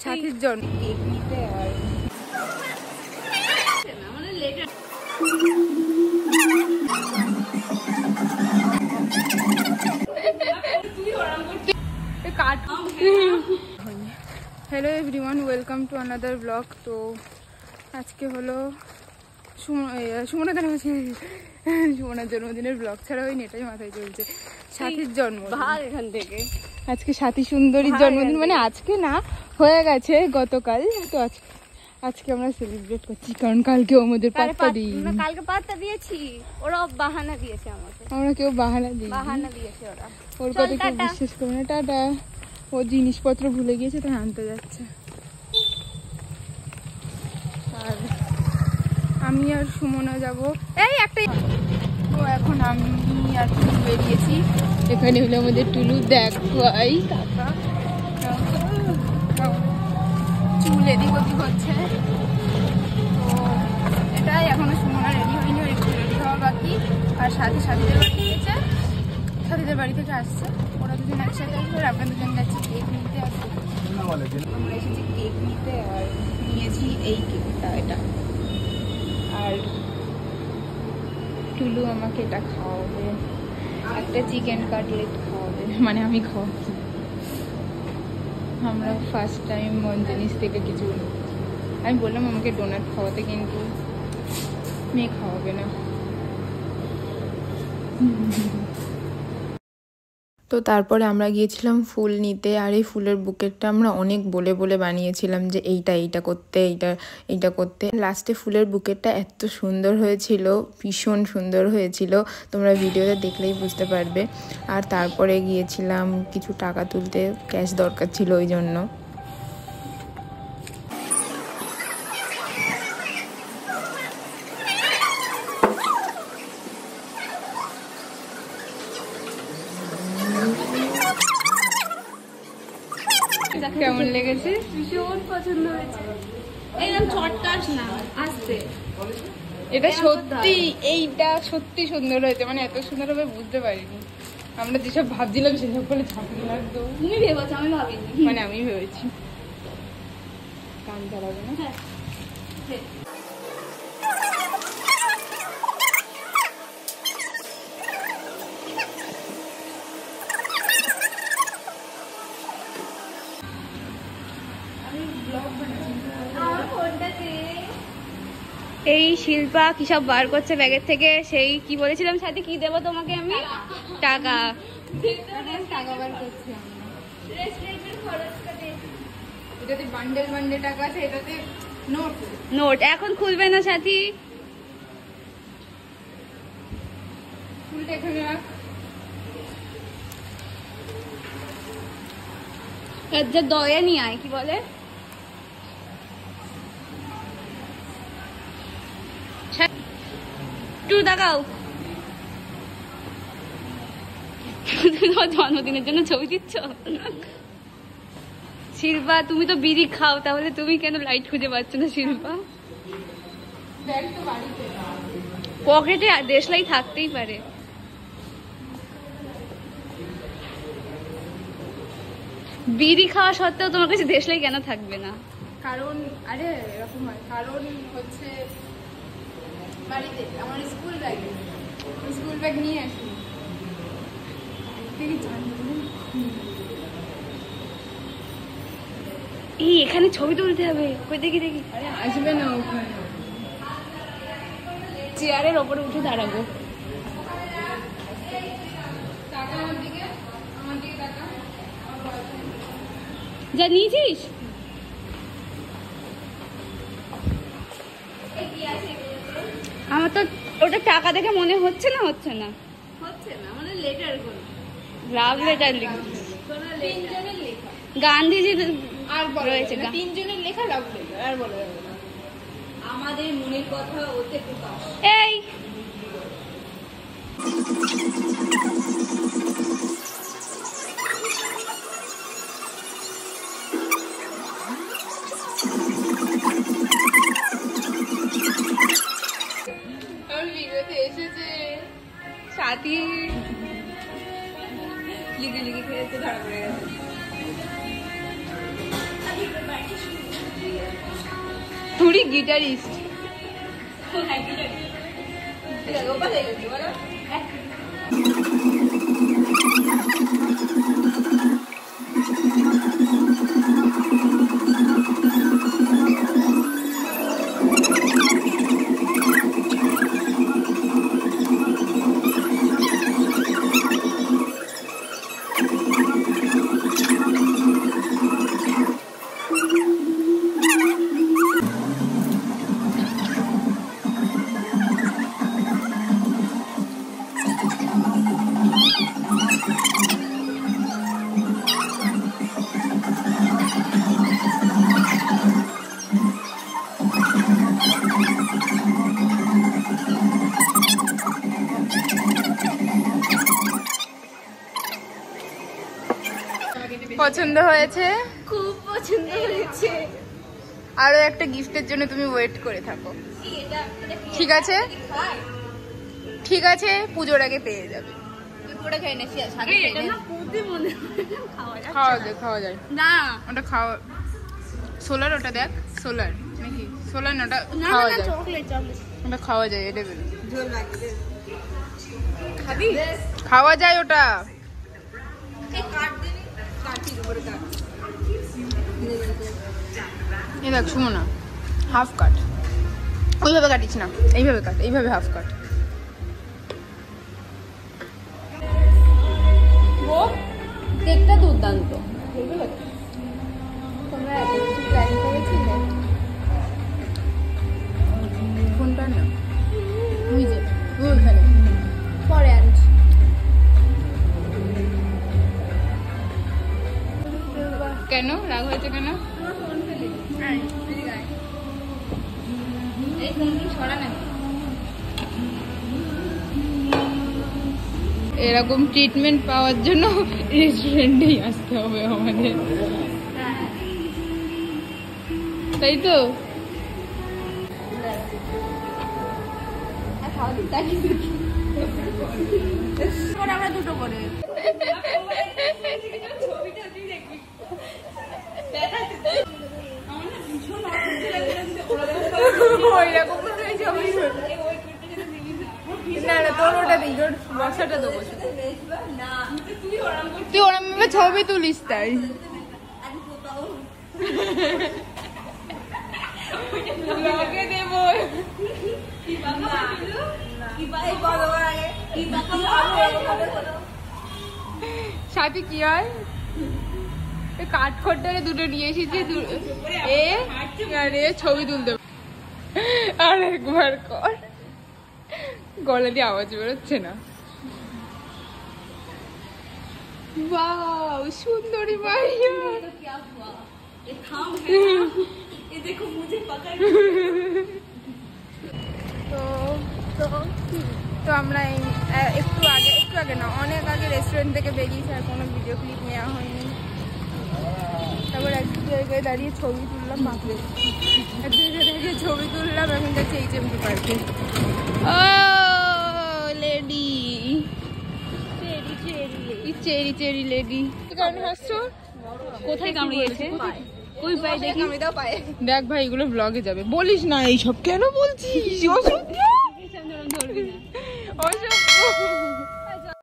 সাথীর জন্য কেক নিতে আর hello everyone, welcome to another blog. তো আজকে হলো সুমনার জন্মদিনের ব্লগ ছাড়া হয়নি, এটাই মাথায় চলছে। সাথীর জন্মদিন এখান থেকে আজকে সাথী সুন্দরীর জন্মদিন, মানে আজকে না, হয়ে গেছে গতকাল। তো আজকে আমরা সেলিব্রেট করছি, কারণ কালকে আমাদের পাত্তা দিই। কালকে পাত্তা দিয়েছি, ওরা বাহানা দিয়েছে আমাকে। আমরা কেউ বাহানা দিয়েছে ওরা, ওর কথা কেউ বিশ্বাস করে না। টাটা। ও জিনিসপত্র ভুলে গিয়েছে, তাই আনতে যাচ্ছে। আর আমি আর সুমনা যাবো এই একটাই। তো এখন আমি আর টুলু বেরিয়েছি। এখানে হলো আমাদের টুলু, দেখো এই কাকা চুল এদিক ওদিক হচ্ছে। তো এটাই, এখনো সুমনা রেডি হয়নি, একটু রেডি হওয়া বাকি। আর সাথীদের বাড়ি গিয়েছে, সাথীদের বাড়ি থেকে আসছে। ওরা দুজন একসাথে আসবে, আর আমরা দুজন যাচ্ছি কেক নিতে। আমরা এসেছি কেক নিতে আর নিয়েছি এই কেকটা, এটা। আর টুলু আমাকে এটা খাওয়াবে, একটা চিকেন কাটলেট খাওয়াবে, মানে আমি খাওয়াচ্ছি। আমরা ফার্স্ট টাইম মঞ্জনিস থেকে কিছু, আমি বললাম আমাকে ডোনাট খাওয়াতে, কিন্তু মেয়ে খাওয়াবে না। তো তারপরে আমরা গিয়েছিলাম ফুল নিতে। আর এই ফুলের বুকেটটা আমরা অনেক বলে বলে বানিয়েছিলাম যে এইটা করতে, এইটা করতে। লাস্টে ফুলের বুকেটটা এত সুন্দর হয়েছিল, ভীষণ সুন্দর হয়েছিল, তোমরা ভিডিওতে দেখলেই বুঝতে পারবে। আর তারপরে গিয়েছিলাম কিছু টাকা তুলতে, ক্যাশ দরকার ছিল ওই জন্য। কেমন লেগেছে? ভীষণ পছন্দ হয়েছে। একদম চটকাস না, আস্তে। এটা সত্যি, এইটা সত্যি সুন্দর হয়েছে, মানে এত সুন্দর হবে বুঝতে পারিনি। আমরা যেসব ভাবছিলাম সেসব বলে ঝাঁপিয়ে লাগতো। তুমি ভেবেছো, আমি ভাবিনি। মানে আমি ভেবেছি কান চালাবে না। এই শিল্পা কি সব বার করছে ব্যাগের থেকে। সেই কি বলেছিলাম সাথে, কি দেবো তোমাকে আমি? টাকা বার করছি আমরা। এটাতে বান্ডেল টাকা আছে, এটাতে নোট। এখন খুলবে না সাথী, ফুলটা এখানে রাখ। যে দয়া নিয়ে আয়, কি বলে, একটু দেখাও। তুমি তোমার জন্মদিনের জন্য ছবি দিচ্ছ? শিল্পা, তুমি তো বিড়ি খাও, তাহলে তুমি কেন লাইট খুঁজে পাচ্ছ না? শিল্পা, পকেটে দেশলাই থাকতেই পারে। বিড়ি খাওয়া সত্ত্বেও তোমার কাছে দেশলাই কেন থাকবে না? কারণ আরে এরকম হয়, কারণ হচ্ছে বাড়িতে আমার স্কুল ব্যাগ নিয়ে আসি। এই এখানে ছবি তুলতে হবে, কই দেখি। আরে আসবে না, ওখানে চেয়ারের ওপরে উঠে দাঁড়াবো। যা নিয়েছিস, আমার তো ওটা টাকা দেখে মনে হচ্ছে না মানে লেটার, লাভ লেটার লিখছিস। গান্ধীজি আর রয়েছে, তিনজনের লেখা লাভ লেটার। আর বলা যাবে না, আমাদের মনের কথা ওতে প্রকাশ। এই এসেছে সাথী, লিখে খেয়েছে, ধরা পড়ে গেছে। তুই গিটারিস্ট। পছন্দ হয়েছে? খুব পছন্দ হয়েছে। আরো একটা গিফটের জন্য তুমি ওয়েট করে থাকো, ঠিক আছে? ঠিক আছে, পুজোর আগে পেয়ে যাবে। খাওয়া যায় না, ওটা খাওয়া। সোলার, ওটা দেখ, সোলার নাকি সোলার না, ওটা খাওয়া যায়। ওটা খাওয়া যায়, এটা বেরো খাওয়া যায় ওটা। এই দেখ সুমনা, হাফ কাট। ওইভাবে কাটিস না, এইভাবে কাট, এইভাবে হাফ কাট। কেকটা দুর্দান্ত। ফোনটা না, ওই যে ওইখানে পরে আনছি। কেন রাগ হয়েছে কেন? এই ফোনটা ছড়া না। এরকম ট্রিটমেন্ট পাওয়ার জন্য রেস্টুরেন্টেই আসতে হবে আমাদের, তাই তো? আমরা দুটো করে তুই ওরম ছবি তুলিস তাই। সাথে কি হয়, কাঠ খড়টারে দুটো নিয়ে এসেছি, ছবি তুলতে। আর একবার কর, গলা দিয়ে আওয়াজ বেরোচ্ছে না। वाओ सुंदरी माइया, ये देखो मुझे पकड़। তো আমরা একটু আগে না, অনেক আগে রেস্টুরেন্ট থেকে বেরিয়েছি, আর কোনো ভিডিও ক্লিপ নেওয়া হয়নি। তারপর এক জায়গায় দাঁড়িয়ে ছবি তুললাম, বাপরে এক জায়গায় দাঁড়িয়ে ছবি তুললাম। এখন যাচ্ছি HMT পার্কে। ও লেডি, চেরি চেরি লেডি। কেন হাসছো? কোথায় কামড়িয়েছে? কই পাই দেখি। দেখ ভাই, এগুলো ব্লগে যাবে, বলিস না এইসব। কেন বলছিস? অসভ্য, অসভ্য।